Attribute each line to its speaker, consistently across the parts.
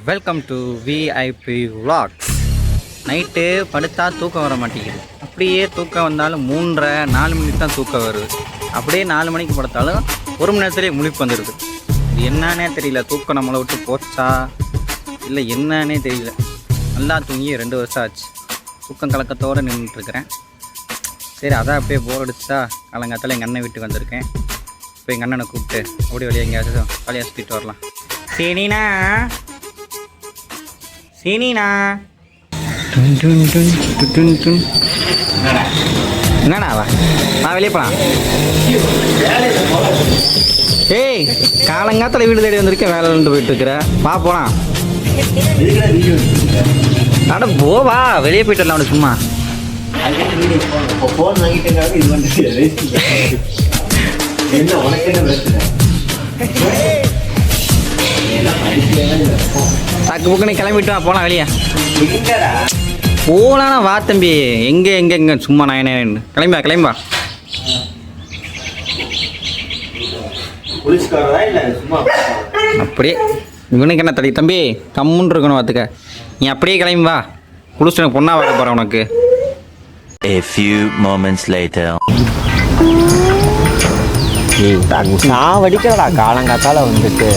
Speaker 1: Welcome to VIP vlogs. Night படுத்தா தூக்கம் வர மாட்டேங்குது. அப்படியே தூக்கம் வந்தாலும் 3:30-4 மணிக்கு தான் தூக்கம் வருது. அப்படியே 4 மணிக்கு படுத்தாலும் 1 மணி நேரத்துலேயே முழிப்பு வந்துடுது. இது என்னன்னே தெரியல. தூக்கம் நம்மளை விட்டு போச்சா இல்லை என்னன்னே தெரியல. நல்லா தூங்கி 2 வருஷம் ஆச்சு. தூக்கம் கலக்கத்தோடு நின்றுட்டுருக்கிறேன். சரி அதான் அப்படியே போர் அடிச்சா காலங்காத்தால் எங்கள் அண்ணன் வீட்டுக்கு வந்திருக்கேன். இப்போ எங்கள் அண்ணனை கூப்பிட்டு அப்படி வழியாக எங்கேயாச்சும் வழியாக சுற்றிட்டு வரலாம். சரிண்ணா சீனினா என்னடா நான் வெளியே போலாம். ஏய் காலங்காத்தில் வீடு தேடி வந்திருக்கேன். வேலை போயிட்டு இருக்கிற வா போலாம். அட போவா வெளியே போயிட்டு வரலாம். அவனுக்கு சும்மா டக்கு புக்கு நீ கிளம்பிட்டு வா போலாம் வெளியே. போலாம் வா தம்பி. எங்கே சும்மா நான் கிளம்பா கிளம்பா. அப்படியே இவனுக்கு என்ன தடி தம்பி கம்முன்னு இருக்கணும் பார்த்துக்க. நீ அப்படியே கிளம்பி வா. குளிச்சு எனக்கு பொண்ணா பார்க்க போகிறேன் உனக்கு.
Speaker 2: A few moments later.
Speaker 3: நான் வடிக்கிறடா காலங்காத்தால வந்துட்டு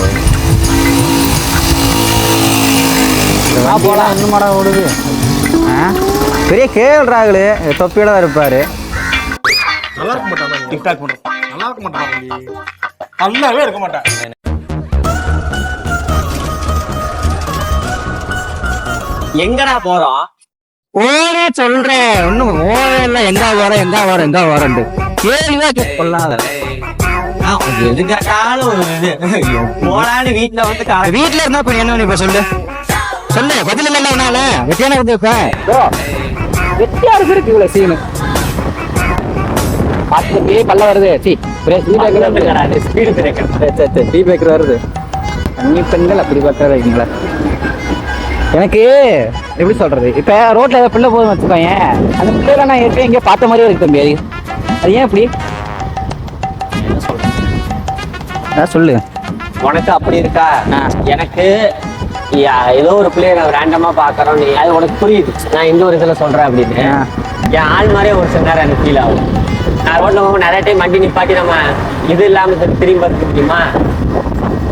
Speaker 3: போலாம். இன்னும் மரம் ஓடுது.
Speaker 1: பெரிய கேள்றாங்களே தொப்பியோட தான் இருப்பாரு.
Speaker 4: நல்லா இருக்க மாட்டான். டிக்டாக் பண்றான். நல்லா இருக்க மாட்டான். நல்லாவே இருக்க மாட்டான்.
Speaker 3: எங்கடா போறோம்? ஓரே சொல்றேன். ஒண்ணும் ஓரே எங்க வரேன் கேள்வியா கொள்ளாத. எதுக்காலும் போலான்னு வீட்டுல வந்து வீட்டுல இருந்தா இப்ப என்ன இப்ப சொல்லு பதில் இல்ல. உன்னால வெட்டியான வந்து வெட்டியா இருக்கு இவ்வளவு சீனு பார்த்து பல்ல வருது. ஸ்பீடு பிரேக்கர் வருது. அன்னி பெண்கள் அப்படி பார்த்தீங்களா? எனக்கு எப்படி சொல்றது, இப்ப ரோட்ல ஏதாவது பிள்ளை போதும் வச்சுக்கோங்க. அந்த பிள்ளைல நான் ஏற்கனவே எங்கேயோ பார்த்த மாதிரியே இருக்கு தம்பி. அது ஏன் இப்படி சொல்லு.
Speaker 5: உனக்கு அப்படி இருக்கா? எனக்கு ஏதோ ஒரு பிள்ளைய நான் ரேண்டமா பாக்குறோம். நீ அது உனக்கு புரியுது. நான் இந்த ஒரு இதுல சொல்றேன் அப்படின்னு. என் ஆள் மாதிரியே ஒரு சில நேரம் எனக்கு ஃபீல் ஆகும். நான் ரோட்ல போகும்போது நிறைய டைம் வண்டி நிப்பாட்டி நம்ம இது இல்லாம திரும்பி பார்க்க முடியுமா?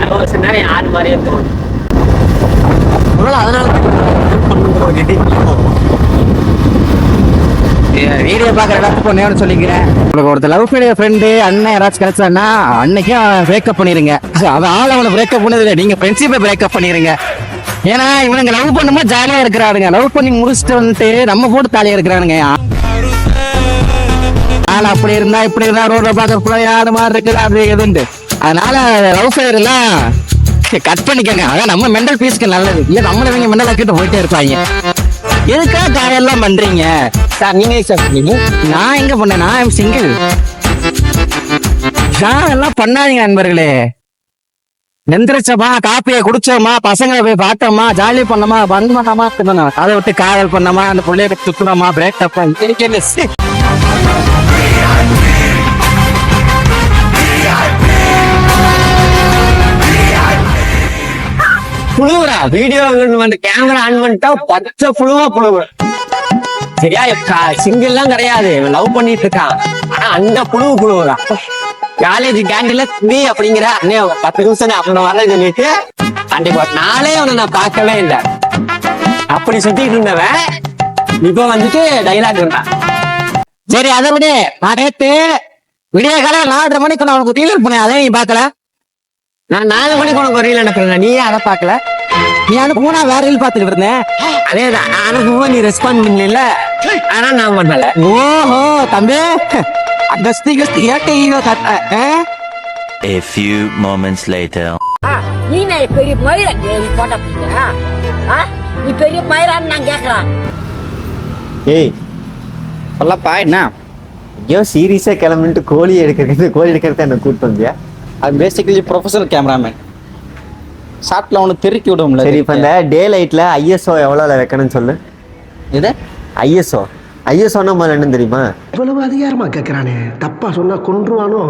Speaker 5: அது ஒரு சில நேரம் என் ஆள் மாதிரியே தோணும். அதனால
Speaker 3: வீடியோ பாக்குற எல்லாத்துக்கும் ஒன்னே சொல்லிக்கிறேன். உங்களுக்கு ஒருத்தர் லவ் பண்ண ஃப்ரெண்டு அண்ணன் யாராச்சும் கிடைச்சான்னா அன்னைக்கும் பிரேக்கப் பண்ணிருங்க. அவன் ஆள் அவனை பிரேக்கப் பண்ணதில்லை, நீங்க ஃப்ரெண்ட்ஷிப்பை பிரேக்கப் பண்ணிருங்க. ஏன்னா இவனுங்க லவ் பண்ணுமா ஜாலியா இருக்கிறானுங்க. லவ் பண்ணி முடிச்சுட்டு வந்துட்டு நம்ம போட்டு தாலியா இருக்கிறானுங்க. ஆள் அப்படி இருந்தா இப்படி இருந்தா ரோட்ல பாக்க யாரு மாதிரி இருக்குது அது எதுண்டு. அதனால லவ் ஃபேர் எல்லாம் கட் பண்ணிக்கங்க. அதான் நம்ம மெண்டல் பீஸ்க்கு நல்லது. இல்ல நம்மள இவங்க மெண்டல் ஆக்கிட்டு போயிட்டே இருப்பாங்க. எதுக்கா காயெல்லாம் பண்றீங்க
Speaker 5: சார்? நீங்க சார் பண்ணீங்க?
Speaker 3: நான் எங்க பண்ணேன்? நான் சிங்கிள். எல்லாம் பண்ணாதீங்க நண்பர்களே. எந்திரிச்சோமா, காப்பியை குடிச்சோமா, பசங்களை போய் பார்த்தோமா, ஜாலி பண்ணோமா, பந்து பண்ணாமா, அதை விட்டு காதல் பண்ணோமா, அந்த பிள்ளைய சுத்தணுமா, பிரேக்கப்
Speaker 5: புழுவுறா. வீடியோ கேமரா ஆன் பண்ணிட்டா பச்சை புழுவா. சரியா? சிங்கிள்லாம் கிடையாது, லவ் பண்ணிட்டு இருக்கான். ஆனா அந்த புழுவுறா. காலேஜ் கேண்டீன்ல நீ அப்படிங்கிற அண்ணே 10 நிமிஷம் அப்படி வரல சொல்லிட்டு கண்டிப்பா நாளே அவனை நான் பார்க்கவே இல்லை. அப்படி சுத்திட்டு இருந்தவன் இப்ப வந்துட்டு டைலாக் இருந்தான்.
Speaker 3: சரி அதை விட நான் நேத்து விடிய கால 4:30 மணிக்கு நான் உனக்கு ரீல் பண்ணேன். அதே நீ பாக்கல.
Speaker 5: நான் 4 மணிக்கு உனக்கு ரீல் அனுப்புறேன். நீயே அதை பாக்கல.
Speaker 3: நீ அனுப்பு. நான் வேற ரீல் பாத்துக்கிட்டு இருந்தேன்.
Speaker 5: அதேதான் நான் அனுப்பும்போது நீ ரெஸ்பாண்ட் பண்ணல. ஆனா நான் பண்ணல.
Speaker 3: ஓஹோ தம்பி,
Speaker 2: A few moments later.
Speaker 6: நீ பெரிய மயிர போட்டா நீ பெரிய மயிரான்னு நான் கேட்கலாம்.
Speaker 3: ஏய் சொல்லப்பா என்ன
Speaker 5: ஐயோ சீரியஸா கிளம்பிட்டு கோழி எடுக்கிறது என்ன கூட்டு வந்தியா?
Speaker 1: அது பேசிக்கலி ப்ரொஃபஷனல் கேமராமேன். ஷார்ட்ல அவனுக்கு தெருக்கி விடும்ல.
Speaker 5: சரி, இப்போ இந்த டே லைட்ல ஐஎஸ்ஓ எவ்வளோல வைக்கணும்னு சொல்லு.
Speaker 1: இது
Speaker 5: ஐஎஸ்ஓன்னா முதல்ல என்ன தெரியுமா?
Speaker 7: இவ்வளவு அதிகாரமா கேட்கிறானே, தப்பா சொன்னா கொன்றுவானோ,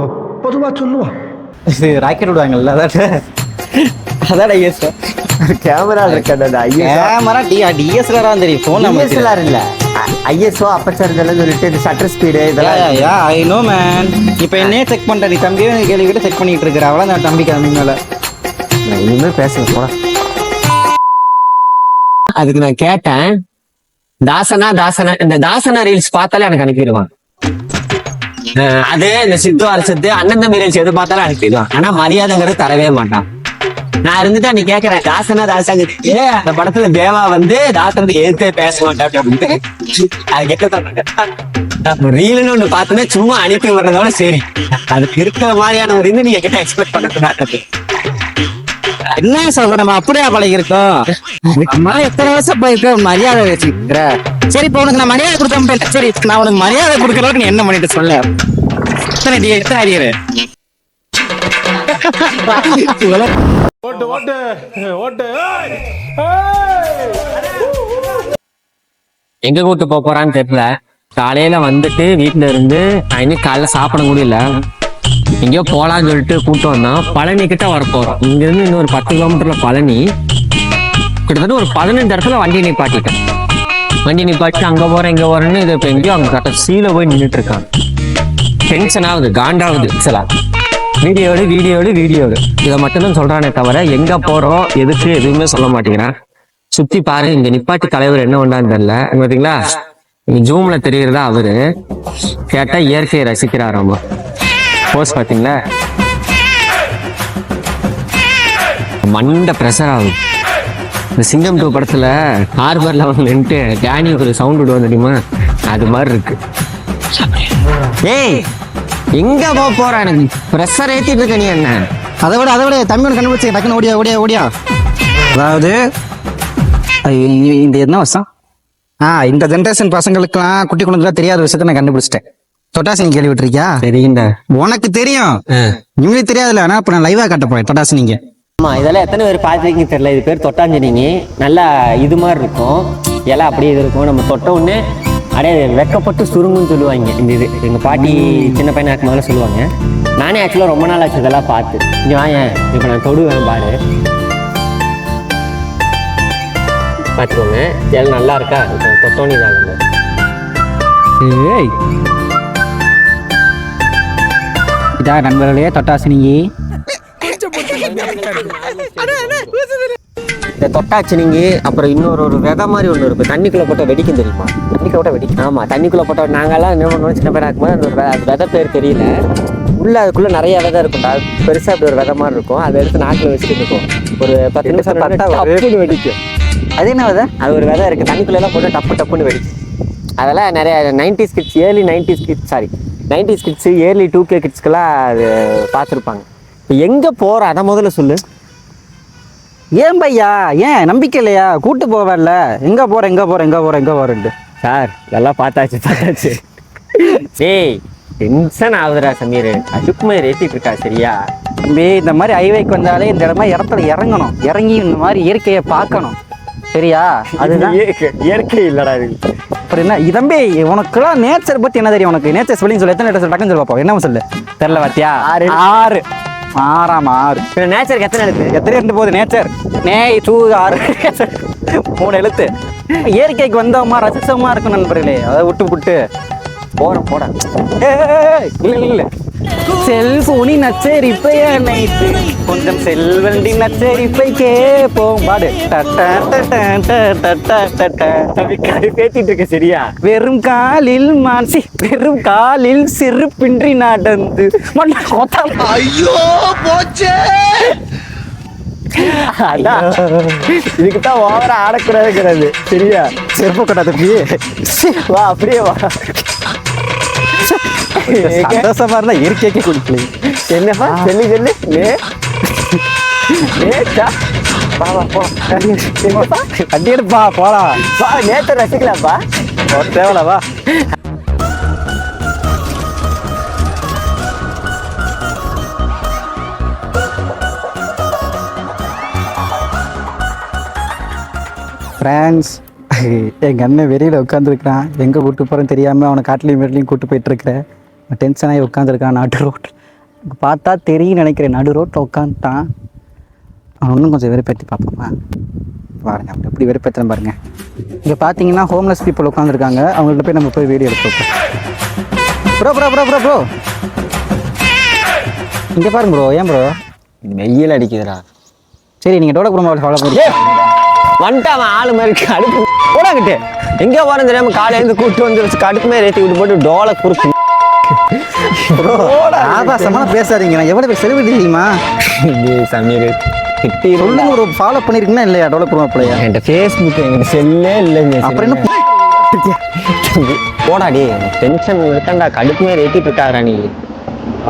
Speaker 7: பொதுவா சொல்லுவான்.
Speaker 1: ராக்கெட் விடுவாங்கல்ல.
Speaker 3: அதான் ஐஎஸ்
Speaker 5: கேமரா இருக்கா
Speaker 3: கேமரா டிஎஸ்எல்ஆரா தெரியும் ஃபோன்
Speaker 5: ஐஎஸ்எல்ஆர் இல்ல ஐஎஸ்ஓ அப்பச்சர் இதெல்லாம் சொல்லிட்டு ஷட்டர் ஸ்பீடு இதெல்லாம்
Speaker 3: ஐ நோ மேன். இப்போ என்னையே செக் பண்ணிட்டேன், நீ தம்பியே கேள்விக்கிட்ட செக் பண்ணிட்டு இருக்கிற அவ்வளோ நான் தம்பிக்கு அந்த மேல
Speaker 5: இனிமே பேசுங்க போட. அதுக்கு நான் கேட்டேன் தாசனா இந்த தாசனா ரீல்ஸ் பார்த்தாலே எனக்கு அனுப்பிடுவான். அது இந்த சித்து அரசத்து அண்ணன் தம்பி ரீல்ஸ் எது பார்த்தாலும் அனுப்பிடுவான். ஆனா மரியாதைங்கிறது தரவே மாட்டான். நான் இருந்துட்டு நீ கேக்குறேன் தாசனா அந்த படத்துல தேவா வந்து தாசனத்தை எதிர்த்தே பேச மாட்டேன் அப்படின்ட்டு அது கேட்டதான் ரீல்னு ஒண்ணு பார்த்தோன்னே சும்மா அனுப்பி வர்றதோட சரி, அதுக்கு இருக்கிற மாதிரியான ஒரு இது நீங்க கிட்ட எக்ஸ்பெக்ட் பண்ணக்கூடாது.
Speaker 3: என்ன சொல்ற, நம்ம அப்படியே பழகிருக்கோம். அம்மா எத்தனை வருஷம் போயிருக்க மரியாதை வச்சுக்கிற. சரி இப்போ உனக்கு நான் மரியாதை கொடுக்க, சரி நான் உனக்கு மரியாதை கொடுக்கறதுக்கு நீ என்ன பண்ணிட்டு சொல்ல. எத்தனை அடிக்கிற
Speaker 4: ஓட்டு ஓட்டு ஓட்டு.
Speaker 5: எங்க கூட்டு போறான்னு தெரியல. காலையில வந்துட்டு வீட்டுல இருந்து நான் இன்னும் காலைல சாப்பிட முடியல. எங்கேயோ போலான்னு சொல்லிட்டு கூட்டம் வந்தான். பழனி கிட்ட வரப்போறோம். இங்க இருந்து இன்னொரு 10 கிலோமீட்டர்ல பழனி. கிட்டத்தட்ட ஒரு 15 இடத்துல வண்டி நிப்பாட்டிட்டேன். வண்டி நிப்பாட்டி அங்க போறேன் இங்க போறேன்னு இது இப்ப எங்கேயோ அங்க கரெக்டா சீல போய் நின்றுட்டு இருக்காங்க. டென்ஷன் ஆகுது, காண்டாகுது. சில வீடியோடு இதை மட்டும்தான் சொல்றானே தவிர எங்க போறோம் எதுக்கு எதுவுமே சொல்ல மாட்டேங்கிறான். சுத்தி பாரு, இங்க நிப்பாட்டி தலைவர் என்ன பண்ணான்னு தெரியல. பாத்தீங்களா, இங்க ஜூம்ல தெரியுறதா அவரு. கேட்டா இயற்கையை ரசிக்கிறாராமா. போஸ் பாத்தீங்களா, மண்ட பிரஷர் ஆகுது. இந்த சிங்கம் 2 படத்துல ஹார்பர்ல அவங்க நின்றுட்டு டேனி ஒரு சவுண்ட் விடுவோம் தெரியுமா, அது மாதிரி இருக்கு. ஏய் எங்க போற, எனக்கு ப்ரெஷர் ஏத்திட்டு இருக்க நீ என்ன.
Speaker 3: அதை விட தம்பி ஒன்று கண்டுபிடிச்சு டக்குன்னு ஓடியா. அதாவது இந்த என்ன வருஷம் இந்த ஜென்ரேஷன் பசங்களுக்குலாம் குட்டி குழந்தைலாம் தெரியாத விஷயத்த நான் கண்டுபிடிச்சிட்டேன். தொட்டாசினி கேள்விப்பட்டிருக்கியா?
Speaker 5: தெரியுங்க.
Speaker 3: உனக்கு தெரியும், இவங்களுக்கு தெரியாதுல்ல. ஆனா இப்ப நான் லைவா காட்ட போறேன் தொட்டாசினிங்க.
Speaker 5: ஆமா, இதெல்லாம் எத்தனை பேர் பார்த்துருக்கீங்க தெரியல. இது பேர் தொட்டாஞ்சனிங்க. நல்லா இது மாதிரி இருக்கும், எல்லாம் அப்படியே இது இருக்கும். நம்ம தொட்ட உடனே அப்படியே வெக்கப்பட்டு சுருங்குன்னு சொல்லுவாங்க. இந்த இது எங்கள் பாட்டி சின்ன பையனா இருக்கும் போதெல்லாம் சொல்லுவாங்க. நானே ஆக்சுவலாக ரொம்ப நாள் ஆச்சு இதெல்லாம் பார்த்து. இங்கே வாயேன், இப்போ நான் தொடுவேன் பாரு, பார்த்துக்கோங்க. எல்லாம் நல்லா இருக்கா? இப்போ தொட்டோனி தாங்க.
Speaker 3: இதான் நண்பர்களே தொட்டாசினிங்க.
Speaker 5: இந்த தொட்டாச்சினிங்க. அப்புறம் இன்னொரு விதை மாதிரி ஒன்று இருக்கும், தண்ணிக்குள்ளே போட்டால் வெடிக்கும் தெரியுமா? தண்ணிக்குள்ள போட்டால் வெடிக்கும். ஆமாம், தண்ணிக்குள்ளே போட்டால் நாங்கள்லாம் என்ன பண்ணுவோம், சின்ன பேராக இருக்கும்போது அந்த விதை பேர் தெரியல. உள்ள அதுக்குள்ளே நிறைய விதை இருக்கும்டா, பெருசாக அப்படி ஒரு விதை மாதிரி இருக்கும். அதை எடுத்து நாக்கில் வச்சுட்டு இருக்கும். ஒரு 10 நிமிஷம் டப்புன்னு வெடிக்கும். அது என்ன விதை? அது ஒரு விதை இருக்குது, தண்ணிக்குள்ளெல்லாம் போட்டு டப்புன்னு வெடிக்கும். அதெல்லாம் நிறைய 90s kids, early 90s kids, early 2K கிட்ஸ்க்கெல்லாம் அது பார்த்துருப்பாங்க. இப்போ எங்கே போகிற அதை முதல்ல சொல்லு.
Speaker 3: ஏன் பையா, ஏன் நம்பிக்கை இல்லையா? கூட்டு போவல, எங்க போறேன்ட்டு.
Speaker 5: சார் இதெல்லாம் பார்த்தாச்சு. ஏய் டென்ஷன் ஆகுதுடா சமீர், அதுக்கு மாதிரி ஏற்றிட்டு இருக்கா சரியா?
Speaker 3: தம்பி இந்த மாதிரி ஹைவேக்கு வந்தாலே இந்த இடத்துல இறங்கணும், இறங்கி இந்த மாதிரி இயற்கையை பார்க்கணும் சரியா? அதுதான்
Speaker 5: இயற்கை இல்லடா இது.
Speaker 3: அப்படின்னா தம்பி உனக்குலாம் நேச்சர் பத்தி என்ன தெரியும்? உனக்கு நேச்சர் ஸ்பெல்லிங் சொல்லு. எத்தனை லெட்டர் டக்குன்னு சொல்லு பார்ப்போம். என்ன சொல்லு தெரியல பாத்தியா? 6 நேச்சருக்கு எத்தனை எழுத்து? எத்தனை இருந்து போகுது நேச்சர்? 6 3 எழுத்து. இயற்கைக்கு வந்தோமா ரசிச்சமா இருக்கும் நண்பர்களே. அதை விட்டு போட இல்ல செல்போனி நச்சரிப்பை நைட்டு கொஞ்சம் செல்வண்டி நச்சரிப்பை கேப்போம் பாடு.
Speaker 5: பேத்திட்டு இருக்க சரியா?
Speaker 3: வெறும் காலில் சிறுபின்றி நடந்து
Speaker 7: ஐயோ போச்சே.
Speaker 5: அதான் இதுக்குதான் ஓவரா ஆடக்கூடாதுங்கிறது சரியா?
Speaker 3: செருப்பு கொண்டாது
Speaker 5: வா, அப்படியே வா.
Speaker 3: சந்தோஷமா இருந்தா இயற்கைக்கு குடிக்கல.
Speaker 5: என்னப்பா சொல்லு
Speaker 3: வண்டி எடுப்பா போலாம்.
Speaker 5: நேச்சர் ரசிக்கலாம்ப்பா,
Speaker 3: தேவலவா. ஃப்ரெண்ட்ஸ், எங்கள் அண்ணன் வெளியில் உட்காந்துருக்கிறான். எங்கே கூப்பிட்டு போகிறேன்னு தெரியாமல் அவனை காட்டிலையும் வீட்லையும் கூப்பிட்டு போயிட்டுருக்கிறேன். டென்ஷனாகி உட்காந்துருக்கான் நடு ரோட்டில். பார்த்தா தெரியும் நினைக்கிறேன், நடு ரோட்டில் உட்காந்துட்டான். இன்னும் கொஞ்சம் வெறுப்பேற்றி பார்ப்போமா? பாருங்க அப்படி எப்படி வெறுப்பேற்றுறேன் பாருங்க. இங்கே பார்த்தீங்கன்னா ஹோம்லெஸ் பீப்புள் உட்காந்துருக்காங்க. அவங்கள்ட்ட போய் நம்ம போய் வீடியோ எடுத்துப்போம். Bro bro bro bro bro இங்கே பாருங்க ப்ரோ. ஏன் ப்ரோ
Speaker 5: வெயில் அடிக்குதுடா.
Speaker 3: சரி நீங்கள் டோட குடும்பம் ஃபாலோ பண்ணி
Speaker 5: வந்துட்டான் ஆளு மாதிரி கடுப்பு போடாங்கிட்டு எங்கே போறேன் தெரியாம காலையிலேருந்து கூப்பிட்டு வந்து வச்சு கடுப்பு மாதிரி ஏற்றி விட்டு போட்டு டோலை குறுக்கு.
Speaker 3: ஆபாசமான பேசாதீங்க. நான் எவ்வளோ பேர் செலிபிரிட்டி தெரியுமா?
Speaker 5: சமீர் கிட்டி
Speaker 3: சொல்லுங்க ஒரு ஃபாலோ பண்ணியிருக்கீங்களா இல்லையா டோல குடும்பம் பிள்ளையா?
Speaker 5: என்கிட்ட ஃபேஸ்புக் என்கிட்ட செல்லே இல்லைங்க.
Speaker 3: அப்புறம் என்ன
Speaker 5: போடாடி டென்ஷன் இருக்காண்டா கடுப்பு மாதிரி ஏற்றிட்டு இருக்காரா நீ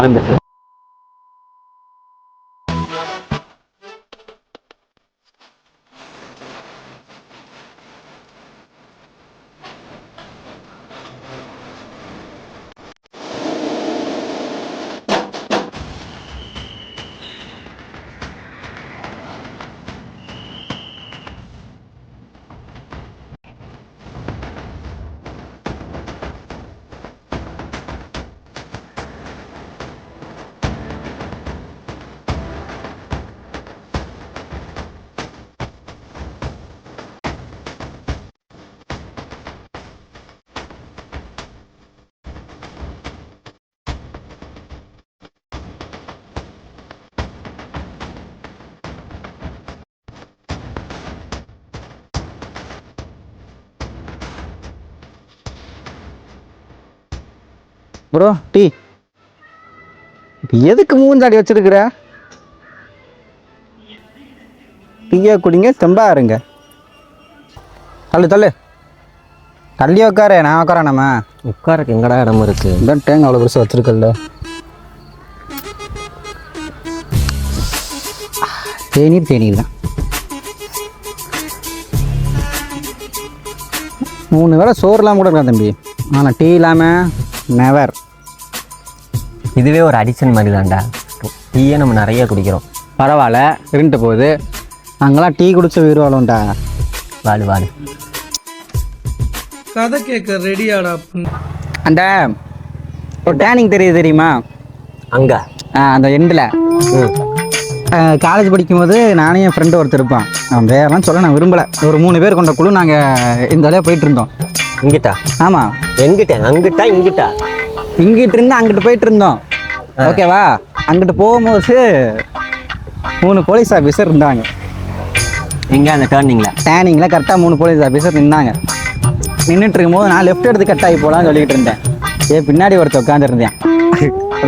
Speaker 5: வந்துட்டு.
Speaker 3: ப்ரோ டீ எதுக்கு மூஞ்சாடி வச்சிருக்கிற? டீயா குடிங்க தெம்பா இருங்க. தள்ளு தள்ளி உட்காரு. நான் உட்காரேன். நம்ம
Speaker 5: உட்காரக்கு எங்கடா இடம் இருக்கு?
Speaker 3: இதான் டேங்க அவ்வளோ பெருசாக வச்சிருக்கல. தேநீர் தான். 3 வேளை சோறு இல்லாமல் கூட இருக்கா தம்பி. ஆனால் டீ இல்லாமல் நெவர்.
Speaker 5: இதுவே ஒரு அடிஷன் மாதிரி தான்டா. டீயே நம்ம நிறைய குடிக்கிறோம்.
Speaker 3: பரவாயில்ல இருந்துட்டு போகுது. அங்கெல்லாம் டீ குடிச்ச உயிர் வாழும்டா.
Speaker 5: வாடு
Speaker 4: கதை கேட்க ரெடியாடா.
Speaker 3: அந்த ஒரு டேனிங் தெரியுமா?
Speaker 5: அங்க
Speaker 3: அந்த எண்டில் காலேஜ் படிக்கும்போது நானே என் ஃப்ரெண்டு ஒருத்தர் இருப்பான். அவன் வேறெல்லாம் சொல்ல நான் விரும்பலை. ஒரு 3 பேர் கொண்ட குழு நாங்கள் இந்த வழியாக போயிட்டு இருந்தோம்.
Speaker 5: இங்கிட்டா?
Speaker 3: ஆமாம்.
Speaker 5: எங்கிட்ட? அங்கிட்டா இங்கிட்டா?
Speaker 3: இங்கிட்டு இருந்து அங்கிட்டு போயிட்டு இருந்தோம். ஓகேவா? அங்கிட்டு போகும்போது 3 போலீஸ் ஆஃபீஸர் இருந்தாங்க.
Speaker 5: எங்கே? அந்த
Speaker 3: டேனிங்கில் கரெக்டாக 3 போலீஸ் ஆஃபீஸர் நின்னாங்க. நின்றுட்டு இருக்கும்போது நான் லெஃப்ட் எடுத்து கட் ஆகி போகலான்னு சொல்லிட்டு இருந்தேன். பின்னாடி ஒருத்தர் உட்காந்துருந்தேன்.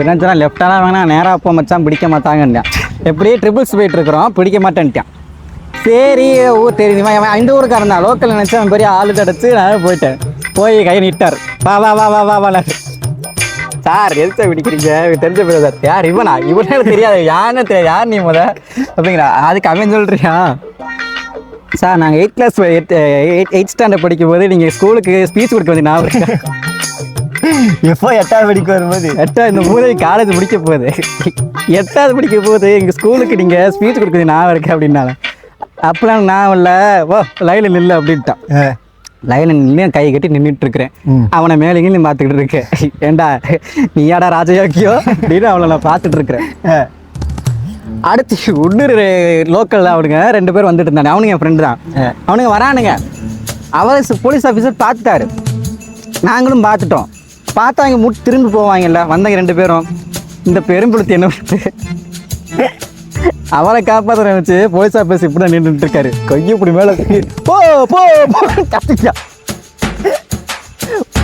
Speaker 3: என்ன சொன்னா லெஃப்டாலாம் வேணாம் நேராக போ மச்சான் பிடிக்க மாட்டாங்கன்றான். எப்படியே ட்ரிபிள்ஸ் போயிட்டு இருக்கிறோம் பிடிக்க மாட்டேன்ட்டான். சரி ஊர் தெரியுமா இந்த ஊருக்காரன் தான் லோக்கல் நினச்சி அவன் பெரிய ஆளு கிடச்சி நான் போயிட்டேன். போய் கை நிட்டார். வா வா வா வா வா வா சார் எதுக்கு பிடிக்கிறீங்க? தெரிஞ்ச பேர் சார். யார் இவனா? இவனே தெரியாது. யாருன்னு தெரியாது. யார் நீ அப்படிங்கிறா. அதுக்கு அவன் சொல்றியா? சார் நாங்கள் 8th கிளாஸ் 8th ஸ்டாண்டர்ட் படிக்கும் போது நீங்கள் ஸ்கூலுக்கு ஸ்பீச் கொடுக்க வந்து நான்
Speaker 5: எப்போ 8வது படிக்க வரும்போது
Speaker 3: 8வது இந்த மூணு காலேஜ் முடிக்க போகுது. 8வது படிக்க போகுது எங்கள் ஸ்கூலுக்கு நீங்கள் ஸ்பீச் கொடுக்குறது நான் இருக்கேன் அப்படின்னால அப்பெல்லாம் நான் இல்லை ஓ லைனில் நில்லு அப்படின்ட்டான். லைனில் நின்று கை கட்டி நின்றுட்டு இருக்கிறேன். அவனை மேலேயும் நீ பார்த்துக்கிட்டு இருக்கேன். ஏண்டா நீயாடா ராஜயோக்கியோ அப்படின்னு அவனை நான் பார்த்துட்டு இருக்கிறேன். அடுத்து இன்னொரு லோக்கலில் அவனுங்க 2 பேர் வந்துட்டு இருந்தாங்க. அவனுங்க என் ஃப்ரெண்டு தான். அவனுங்க வரானுங்க. அவர் போலீஸ் ஆஃபீஸர் பார்த்துட்டாரு. நாங்களும் பார்த்துட்டோம். பார்த்தா அவங்க திரும்பி போவாங்கல்ல வந்தாங்க 2 பேரும். இந்த பெரும்புழுத்து என்ன அவரை காப்பாற்ற வச்சு போலீஸ் ஆஃபீஸ் இப்படி தான் நின்றுட்டு இருக்காரு. கையை இப்படி மேலே போ போ கத்திக்கா.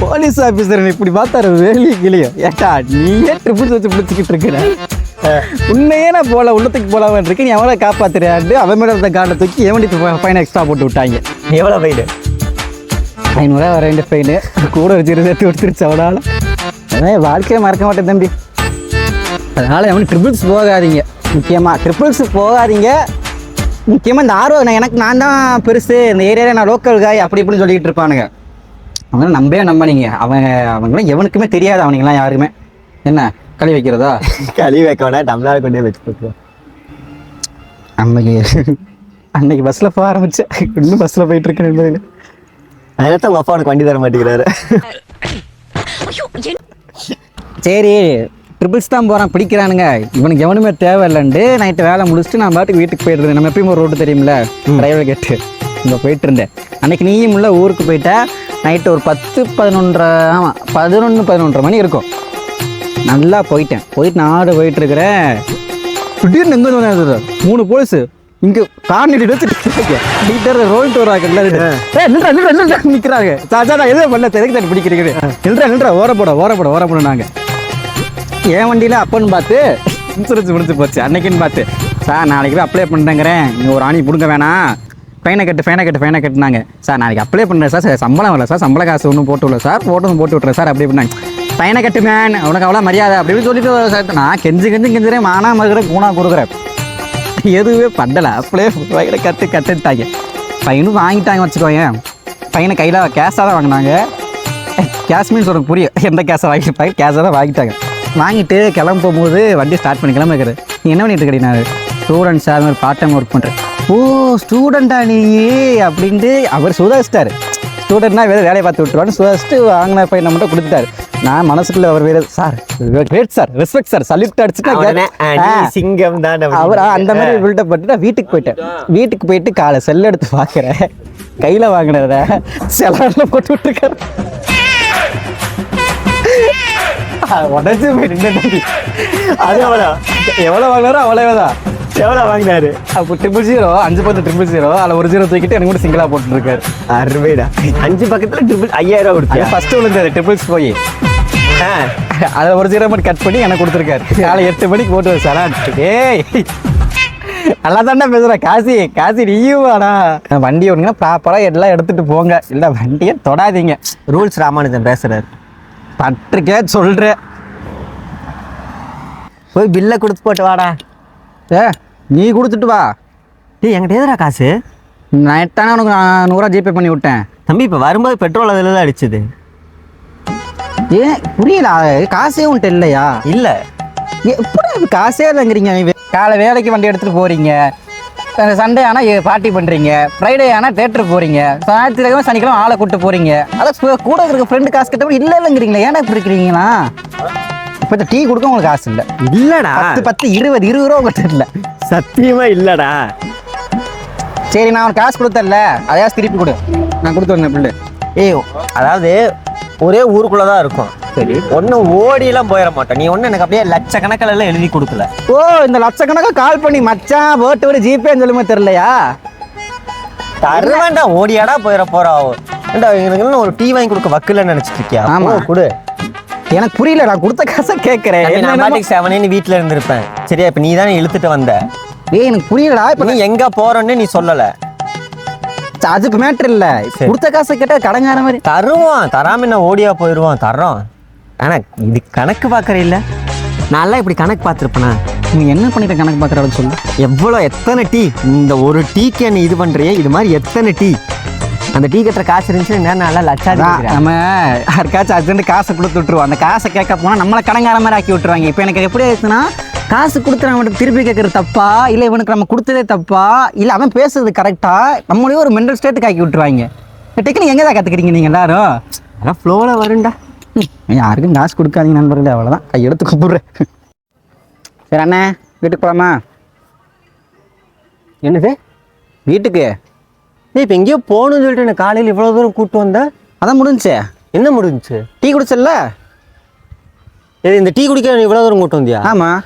Speaker 3: போலீஸ் ஆஃபீஸர் இப்படி பார்த்தாரு வேலி கிளியோ. ஏட்டா நீயே ட்ரிபிள்ஸ் வச்சு பிடிச்சிக்கிட்டு இருக்கிற உன்னையே நான் போல உள்ளத்துக்கு போலாமன் இருக்கு. நீ எவ்வளோ காப்பாத்துறியாண்டு அவன் மேலே இருந்த கார்டை தூக்கி எவன்டி ஃபைன் எக்ஸ்ட்ரா போட்டு விட்டாங்க.
Speaker 5: எவ்வளோ ஃபைனு?
Speaker 3: 500 2 ஃபைனு கூட வச்சு சேர்த்து கொடுத்துருச்சு. அவனால் அதான் வாழ்க்கையை மறக்க மாட்டேன் தம்பி. அதனால் எவனும் ட்ரிபிள்ஸ் போகாதீங்க. முக்கியமாக ட்ரிபிள்ஸ் போகாதீங்க. முக்கியமாக இந்த ஆர்வம் நான் தான் பெருசு இந்த ஏரியாவில் நான் லோக்கல் காய் அப்படி இப்படின்னு சொல்லிக்கிட்டு இருப்பானுங்க. அவங்க நம்பினீங்க அவங்களாம் எவனுக்குமே தெரியாது. அவனுங்களாம் யாருக்குமே என்ன களி வைக்கிறதா?
Speaker 5: களி வைக்க வேணா டம்ளார் கொண்டே வச்சு போட்டுருவோம்.
Speaker 3: அன்னைக்கு பஸ்ஸில் போக ஆரம்பிச்சேன். இன்னும் பஸ்ஸில் போயிட்டு இருக்கேன்.
Speaker 5: அதனால உங்கள் அப்பா உனக்கு வண்டி தர மாட்டேங்கிறாரு.
Speaker 3: சரி ட்ரிபிள்ஸ் தான் போகிறான் பிடிக்கிறானுங்க, இவனுக்கு எவனுமே தேவையில்லைண்டு நைட்டு வேலை முடிச்சுட்டு நான் பாட்டுக்கு வீட்டுக்கு போயிட்டு நம்ம எப்பயும் ஒரு ரோடு தெரியுமில்ல டிரைவர் கேட்டு இங்கே போயிட்டு இருந்தேன். அன்றைக்கி நீயும் உள்ள ஊருக்கு போயிட்டேன். நைட்டு ஒரு 10-11 ஆமாம் 11-11 மணி இருக்கும். நல்லா போயிட்டு நாடு போயிட்டுருக்கிறேன். திடீர்னு எங்கே வந்து 3 போலீஸு இங்கே கார்னிட்டு வச்சுட்டு ரோல்ட்டு வராங்க நிற்கிறாங்க. சாச்சா நான் எதுவும் பண்ணல, எதுக்கு தான் பிடிக்கிறீங்க, நில்றா ஓரப்பட நாங்கள் என் வண்டியில் அப்போன்னு பார்த்து இன்சூரன்ஸ் முடிஞ்சு போச்சு. அன்னைக்குன்னு பார்த்து சார் நாளைக்கு போய் அப்ளை பண்ணுறேங்கிறேன், நீங்கள் ஒரு ஆணி பிடுங்க வேணாம், ஃபைனை கட்டுனாங்க. சார் நாளைக்கு அப்ளை பண்ணுறேன் சார், சம்பளம் வரல சார், சம்பள காசு ஒன்றும் போட்டு விடல சார், போட்டு விட்றேன் சார் அப்படி பண்ணாங்க. ஃபைனை கட்டு மேன், உனக்கு அவ்வளோ மரியாதை அப்படின்னு சொல்லிட்டு சார் நான் கெஞ்சுறேன் மானா மறுக்கிறேன் கூணா கொடுக்குறேன். எதுவே பண்ணலை, அப்படியே ஃபைனை கட்டுட்டாங்க. ஃபைனும் வாங்கிட்டாங்க வச்சுக்கோங்க. ஃபைனை கையில் கேஷாக தான் வாங்கினாங்க. கேஷ் மீன்ஸ் உனக்கு புரியும், எந்த கேஷை வாங்கிப்பாங்க, கேஷாக தான் வாங்கிட்டாங்க. வாங்கிட்டு கிளம்ப போகும்போது வண்டி ஸ்டார்ட் பண்ணி கிளம்பிக்கிறது. நீ என்ன பண்ணிட்டு இருக்கீங்க? நான் ஸ்டூடெண்ட்ஸ் அது மாதிரி பார்ட் டைம் ஒர்க் பண்ணுறேன். ஓ ஸ்டூடெண்ட்டா நீ அப்படின்ட்டு அவர் சுதாரிச்சிட்டாரு. ஸ்டூடெண்ட்னா வேலையை பார்த்து விட்டுருவான்னு சுதாரிச்சுட்டு வாங்கின பையனை மட்டும் கொடுத்துட்டாரு. நான் மனசுக்குள்ள அவர் வேறு sir great sir respect sir salute அடிச்சுட்டு
Speaker 5: சிங்கம் தான்
Speaker 3: அவர் அந்த மாதிரி பில்டப் பண்ணிட்டு வீட்டுக்கு போயிட்டேன். வீட்டுக்கு போயிட்டு காலை செல் எடுத்து பார்க்குறேன், கையில் வாங்கினத செலாரில் போட்டு விட்டுருக்காரு. உடச்சு போயிட்டு அது எவ்வளோ வாங்கினாரோ அவ்வளோதான்.
Speaker 5: எவ்வளோ வாங்கினாரு?
Speaker 3: அப்போ 000 5 பத்து 000 அதில் ஒரு 0 தூக்கிட்டு எனக்கு கூட சிங்கிளாக போட்டுருக்காரு.
Speaker 5: அருமைடா. 5 பக்கத்தில் 5000 கொடுத்து
Speaker 3: ஃபஸ்ட்டு விழுந்தாரு ட்ரிபிள்ஸ் போய் அதில் ஒரு 0 மட்டும் கட் பண்ணி எனக்கு கொடுத்துருக்காரு. காலை 8 மணிக்கு போட்டு வச்சாரா. ஏய் நல்லா தாண்டா பேசுகிறேன், காசி நீயும் வாடா. வண்டி ஓடுங்கன்னா ப்ராப்பராக எல்லாம் எடுத்துகிட்டு போங்க, இல்லை வண்டியை தொடாதீங்க.
Speaker 5: ரூல்ஸ் ராமானுஜன் பேசுகிறார்.
Speaker 3: பட்டிருக்கே சொல்கிறேன்.
Speaker 5: போய் பில்லை கொடுத்து போட்டு வாடா.
Speaker 3: நீ கொடுத்துட்டு வா.
Speaker 5: டேய் என்கிட்ட எதுடா காசு?
Speaker 3: நைட்டானே உனக்கு 100 ஜிபே பண்ணி விட்டேன்.
Speaker 5: தம்பி இப்போ வரும்போது பெட்ரோல் அதில் தான் அடிச்சுது.
Speaker 3: ஏன் புரியல, காசே உன்ட்டு இல்லையா?
Speaker 5: இல்லை.
Speaker 3: எப்படி காசே இல்லைங்கிறீங்க? காலை வேலைக்கு வண்டி எடுத்துகிட்டு போகிறீங்க, சண்டே ஆனால் பார்ட்டி பண்ணுறீங்க, ஃப்ரைடே ஆனால் தேட்டருக்கு போகிறீங்க, ஞாயிற்றுக்கிழமை சனிக்கிழமை ஆளை கூப்பிட்டு போகிறீங்க. அதான் கூட இருக்க ஃப்ரெண்டு காசு கிட்ட இல்லைங்கிறீங்களா? ஏன்னா இப்படி இருக்கிறீங்களா? இப்போ இந்த டீ கொடுக்க உங்களுக்கு காசு இல்லை.
Speaker 5: இல்லைடா.
Speaker 3: 10 20 ரூபா உங்கள்கிட்ட இல்லை.
Speaker 5: சத்தியமாக இல்லைடா.
Speaker 3: சரி நான் அவனுக்கு காசு கொடுத்தல, அதையாவது திருப்பி கொடு, நான் கொடுத்து வந்தேன் பில்லு.
Speaker 5: அதாவது ஒரே ஊருக்குள்ளே தான் இருக்கும். சரி ஒன்றும் ஓடியெல்லாம் போயிட மாட்டேன். நீ ஒன்றும் எனக்கு அப்படியே லட்சக்கணக்கில் எல்லாம் எழுதி கொடுக்கல.
Speaker 3: ஓ இந்த லட்சக்கணக்காக கால் பண்ணி மச்சான் போட்டு ஒரு ஜிபேன்னு சொல்லுமே தெரியலையா?
Speaker 5: தருவேண்டா, ஓடியாடா போயிட போறாவோ. ஏண்டா எனக்கு ஒரு டீ வாங்கி கொடுக்க வக்கில்ல நினைச்சிட்டு இருக்கியா?
Speaker 3: ஆமா
Speaker 5: கொடு.
Speaker 3: எனக்கு புரியல, நான் கொடுத்த காசை கேட்கறேன்.
Speaker 5: நான் பாட்டுக்கு 7 வீட்டில் இருந்திருப்பேன். சரியா? இப்போ நீ தானே இழுத்துட்டு வந்த.
Speaker 3: எனக்கு புரியலடா. இப்போ
Speaker 5: நீ எங்க போறோன்னு நீ சொல்லல.
Speaker 3: அதுக்கு மேட்ரு இல்லை, கொடுத்த காசை கேட்டால் கடங்கார மாதிரி
Speaker 5: தருவான். தராம என்ன ஓடியா போயிடுவான், தர்றோம். ஆனால் இது கணக்கு பார்க்குற இல்லை. நான்லாம் இப்படி கணக்கு பார்த்துருப்பேனா?
Speaker 3: நீ என்ன பண்ணிட்டு கணக்கு பார்க்குறான்னு சொல்லு.
Speaker 5: எத்தனை டீ இந்த ஒரு டீக்கு நீ இது பண்ணுறியே, இது மாதிரி எத்தனை டீ அந்த டீ கட்டுற காசு இருந்துச்சுன்னா நல்லா லட்சாதிபதி.
Speaker 3: நம்ம யாருக்காச்சும் அர்ஜென்ட் காசை கொடுத்து விட்டுருவோம். அந்த காசை கேட்க போனால் நம்மளை கடங்கார மாதிரி ஆக்கி விட்டுருவாங்க. இப்போ எனக்கு எப்படி ஆயிடுச்சுன்னா, காசு கொடுத்து அவனுக்கு திருப்பி கேட்குறது தப்பா, இல்லை இவனுக்கு நம்ம கொடுத்ததே தப்பா, இல்லை அவன் பேசுறது கரெக்டா, நம்மளே ஒரு மென்டல் ஸ்டேட்டுக்கு ஆக்கி விட்டுருவாங்க. டெக்னிக் எங்கே தான் கற்றுக்கிறீங்க நீங்கள் எல்லாரும்?
Speaker 5: அதான் ஃப்ளோவில் வருண்டா.
Speaker 3: யாருக்கும் காசு கொடுக்காதீங்க நண்பர்களே, அவ்வளோதான். கையெடுத்து கூப்பிடுறேன். சரி அண்ணே வீட்டுக்கு போகலாமா?
Speaker 5: என்னது
Speaker 3: வீட்டுக்கு?
Speaker 5: இப்போ எங்கேயோ போகணும்னு சொல்லிட்டு எனக்கு காலையில் இவ்வளோ தூரம் கூப்பிட்டு வந்தேன்.
Speaker 3: அதான் முடிஞ்சு.
Speaker 5: என்ன முடிஞ்சுச்சு?
Speaker 3: டீ குடிச்சல்ல?
Speaker 5: இந்த டீ குடிக்க இவ்வளோ தூரம் கூப்பிட்டு வந்தியா?
Speaker 3: ஆமாம்.